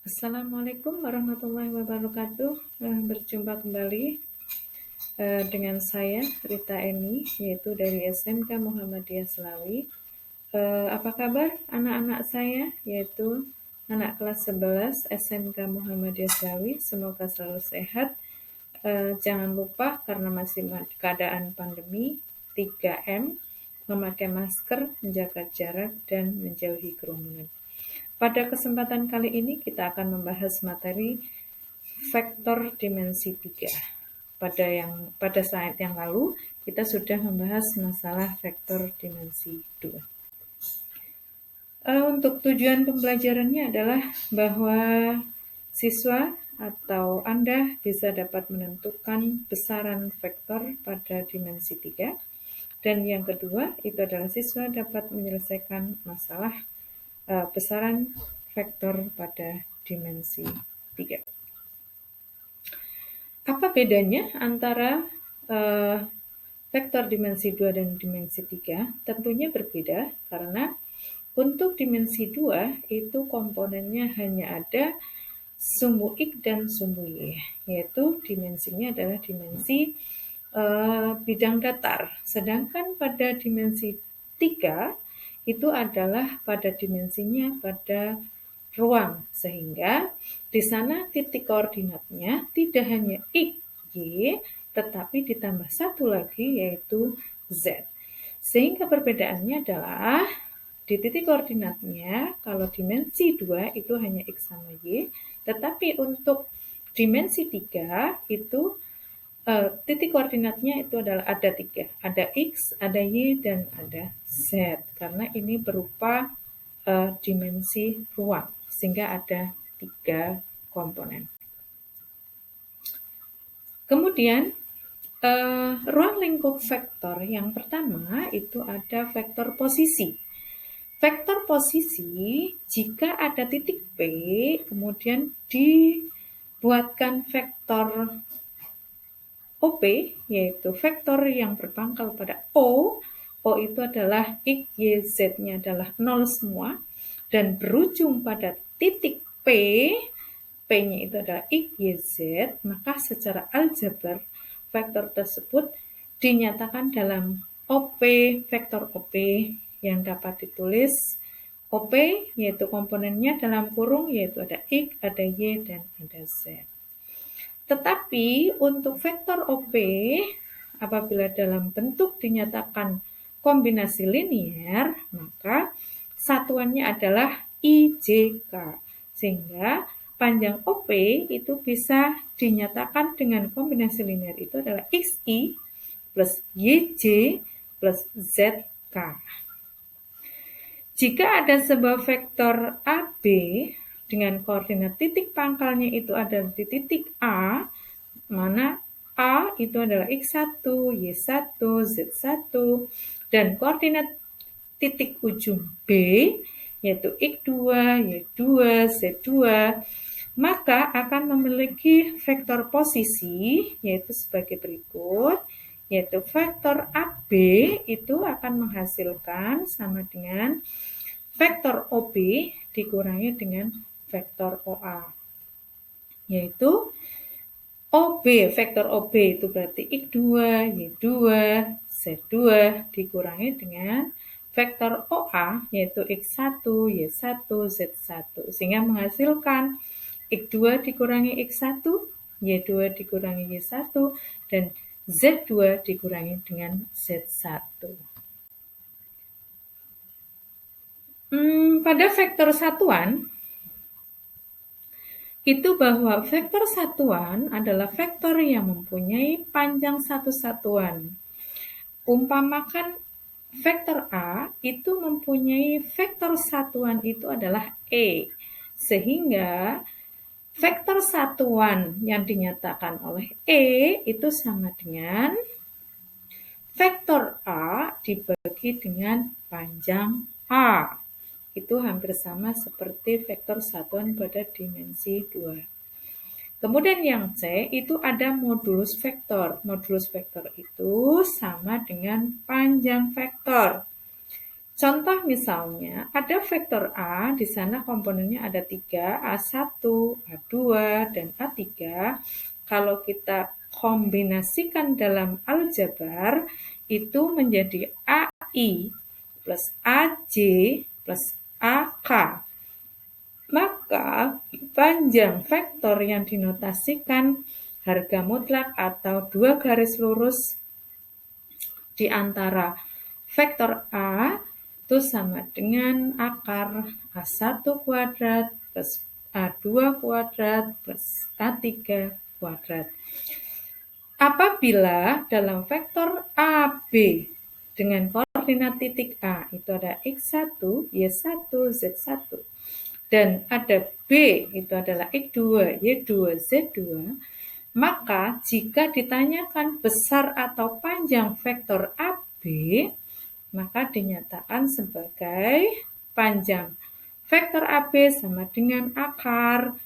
Assalamualaikum warahmatullahi wabarakatuh. Berjumpa kembali dengan saya Rita Eni, yaitu dari SMK Muhammadiyah Selawi. Apa kabar anak-anak saya, yaitu anak kelas 11 SMK Muhammadiyah Selawi? Semoga selalu sehat. Jangan lupa karena masih keadaan pandemi, 3M, memakai masker, menjaga jarak, dan menjauhi kerumunan. Pada kesempatan kali ini kita akan membahas materi vektor dimensi 3. Pada saat yang lalu kita sudah membahas masalah vektor dimensi 2. Untuk tujuan pembelajarannya adalah bahwa siswa atau Anda bisa dapat menentukan besaran vektor pada dimensi 3. Dan yang kedua, itu adalah siswa dapat menyelesaikan masalah besaran vektor pada dimensi 3. Apa bedanya antara vektor dimensi 2 dan dimensi 3? Tentunya berbeda karena untuk dimensi 2 itu komponennya hanya ada sumbu X dan sumbu Y, yaitu dimensinya adalah dimensi bidang datar. Sedangkan pada dimensi 3 itu adalah pada dimensinya pada ruang, sehingga di sana titik koordinatnya tidak hanya X, Y, tetapi ditambah satu lagi yaitu Z. Sehingga perbedaannya adalah di titik koordinatnya kalau dimensi 2 itu hanya X sama Y, tetapi untuk dimensi 3 itu titik koordinatnya itu adalah ada 3, ada X, ada Y, dan ada Z, karena ini berupa dimensi ruang, sehingga ada 3 komponen. Kemudian, ruang lingkup vektor yang pertama itu ada vektor posisi. Vektor posisi, jika ada titik P, kemudian dibuatkan vektor OP, yaitu vektor yang berpangkal pada O. O itu adalah X, Y, Z-nya adalah 0 semua, dan berujung pada titik P, P-nya itu adalah X, Y, Z, maka secara aljabar, vektor tersebut dinyatakan dalam OP, vektor OP yang dapat ditulis OP, yaitu komponennya dalam kurung, yaitu ada X, ada Y, dan ada Z. Tetapi untuk vektor OP, apabila dalam bentuk dinyatakan kombinasi linear, maka satuannya adalah IJK. Sehingga panjang OP itu bisa dinyatakan dengan kombinasi linear itu adalah XI plus YJ plus ZK. Jika ada sebuah vektor AB dengan koordinat titik pangkalnya itu ada di titik A, mana A itu adalah X1, Y1, Z1, dan koordinat titik ujung B, yaitu X2, Y2, Z2, maka akan memiliki vektor posisi, yaitu sebagai berikut, yaitu vektor AB itu akan menghasilkan sama dengan vektor OB dikurangi dengan vektor OA, yaitu OB, vektor OB itu berarti X2, Y2, Z2 dikurangi dengan vektor OA yaitu X1, Y1, Z1, sehingga menghasilkan X2 dikurangi X1, Y2 dikurangi Y1, dan Z2 dikurangi dengan Z1. Pada vektor satuan, itu bahwa vektor satuan adalah vektor yang mempunyai panjang satu satuan. Umpamakan vektor A itu mempunyai vektor satuan itu adalah E, sehingga vektor satuan yang dinyatakan oleh E itu sama dengan vektor A dibagi dengan panjang A. Itu hampir sama seperti vektor satuan pada dimensi 2. Kemudian yang C itu ada modulus vektor. Modulus vektor itu sama dengan panjang vektor. Contoh misalnya, ada vektor A, di sana komponennya ada 3, A1, A2, dan A3. Kalau kita kombinasikan dalam aljabar, itu menjadi AI plus AJ plus AK. Maka panjang vektor yang dinotasikan harga mutlak atau dua garis lurus di antara vektor A itu sama dengan akar A1 kuadrat plus A2 kuadrat plus A3 kuadrat. Apabila dalam vektor AB dengan koordinat titik A itu ada X1, Y1, Z1, dan ada B itu adalah X2, Y2, Z2, maka jika ditanyakan besar atau panjang vektor AB, maka dinyatakan sebagai panjang vektor AB sama dengan akar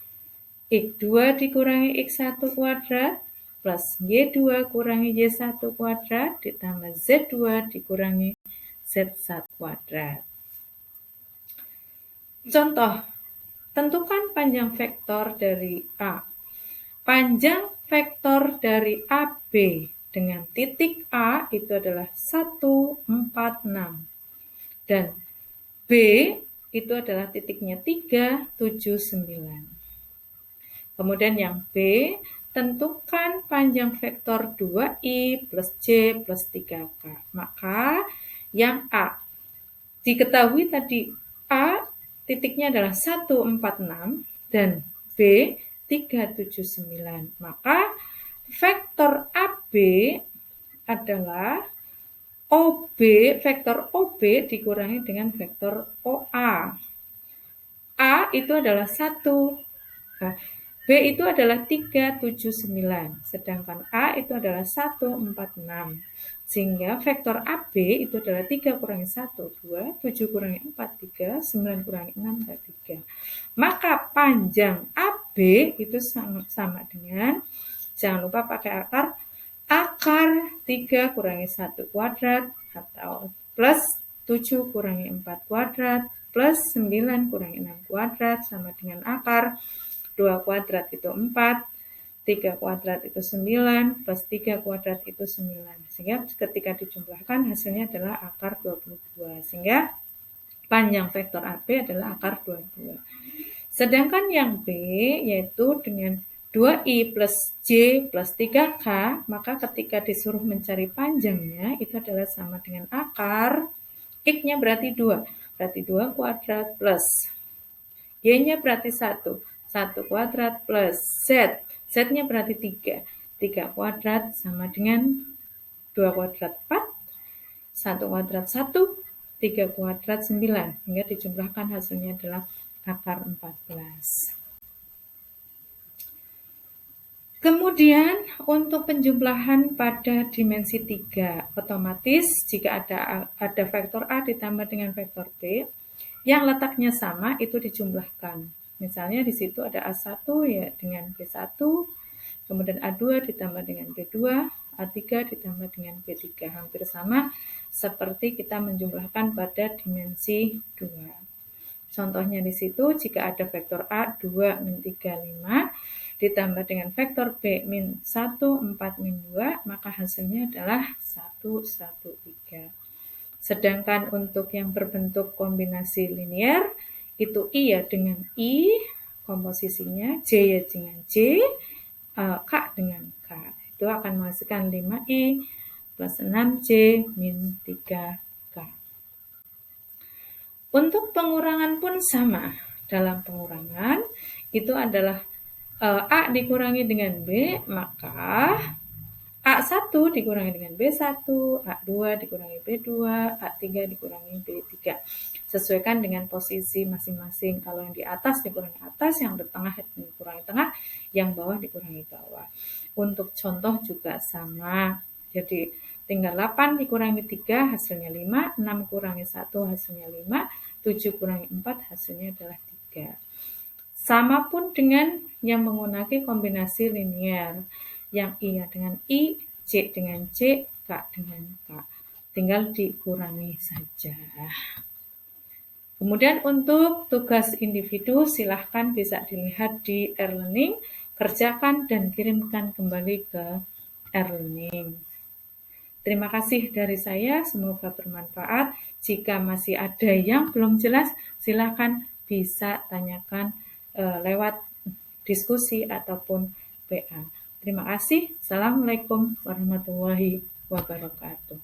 X2 dikurangi X1 kuadrat plus Y2 kurangi Y1 kuadrat ditambah Z2 dikurangi Z1 kuadrat. Contoh, tentukan panjang vektor dari A. Panjang vektor dari AB dengan titik A itu adalah 1, 4, 6. Dan B itu adalah titiknya 3, 7, 9. Kemudian yang B, tentukan panjang vektor 2i plus J plus 3K. Maka yang A, diketahui tadi A titiknya adalah 1, 4, 6 dan B 3, 7, 9. Maka vektor AB adalah OB, vektor OB dikurangi dengan vektor OA. A itu adalah 1. Nah, B itu adalah 3, 7, 9. Sedangkan A itu adalah 1, 4, 6. Sehingga vektor AB itu adalah 3 kurangi 1, 2, 7 kurangi 4, 3, 9 kurangi 6, 3. Maka panjang AB itu sama dengan, jangan lupa pakai akar 3 kurangi 1 kuadrat atau plus 7 kurangi 4 kuadrat plus 9 kurangi 6 kuadrat sama dengan akar 2 kuadrat itu 4, 3 kuadrat itu 9, plus 3 kuadrat itu 9. Sehingga ketika dijumlahkan hasilnya adalah akar 22. Sehingga panjang vektor AB adalah akar 22. Sedangkan yang B yaitu dengan 2i plus J plus 3K, maka ketika disuruh mencari panjangnya itu adalah sama dengan akar, X-nya berarti 2, berarti 2 kuadrat plus Y-nya berarti 1 kuadrat plus Z, Z-nya berarti 3, 3 kuadrat sama dengan 2 kuadrat 4, 1 kuadrat 1, 3 kuadrat 9, hingga dijumlahkan hasilnya adalah akar 14. Kemudian untuk penjumlahan pada dimensi 3, otomatis jika ada vektor A ditambah dengan vektor B, yang letaknya sama itu dijumlahkan. Misalnya di situ ada A1 ya dengan B1, kemudian A2 ditambah dengan B2, A3 ditambah dengan B3. Hampir sama seperti kita menjumlahkan pada dimensi 2. Contohnya di situ jika ada vektor A 2, min 3, 5 ditambah dengan vektor B min 1, 4, min 2, maka hasilnya adalah 1, 1, 3. Sedangkan untuk yang berbentuk kombinasi linear, itu I ya dengan I, komposisinya J ya dengan J, K dengan K. Itu akan menghasilkan 5I plus 6J min 3K. Untuk pengurangan pun sama. Dalam pengurangan, itu adalah A dikurangi dengan B, maka A1 dikurangi dengan B1, A2 dikurangi B2, A3 dikurangi B3. Sesuaikan dengan posisi masing-masing. Kalau yang di atas dikurangi atas, yang di tengah dikurangi tengah, yang bawah dikurangi bawah. Untuk contoh juga sama. Jadi tinggal 8 dikurangi 3 hasilnya 5, 6 kurangi 1 hasilnya 5, 7 kurangi 4 hasilnya adalah 3. Sama pun dengan yang menggunakan kombinasi linear. Yang I dengan I, J dengan J, K dengan K. tinggal dikurangi saja. Kemudian untuk tugas individu silahkan bisa dilihat di e-learning, kerjakan dan kirimkan kembali ke e-learning. Terima kasih dari saya, semoga bermanfaat. Jika masih ada yang belum jelas, silahkan bisa tanyakan lewat diskusi ataupun WA. Terima kasih. Assalamualaikum warahmatullahi wabarakatuh.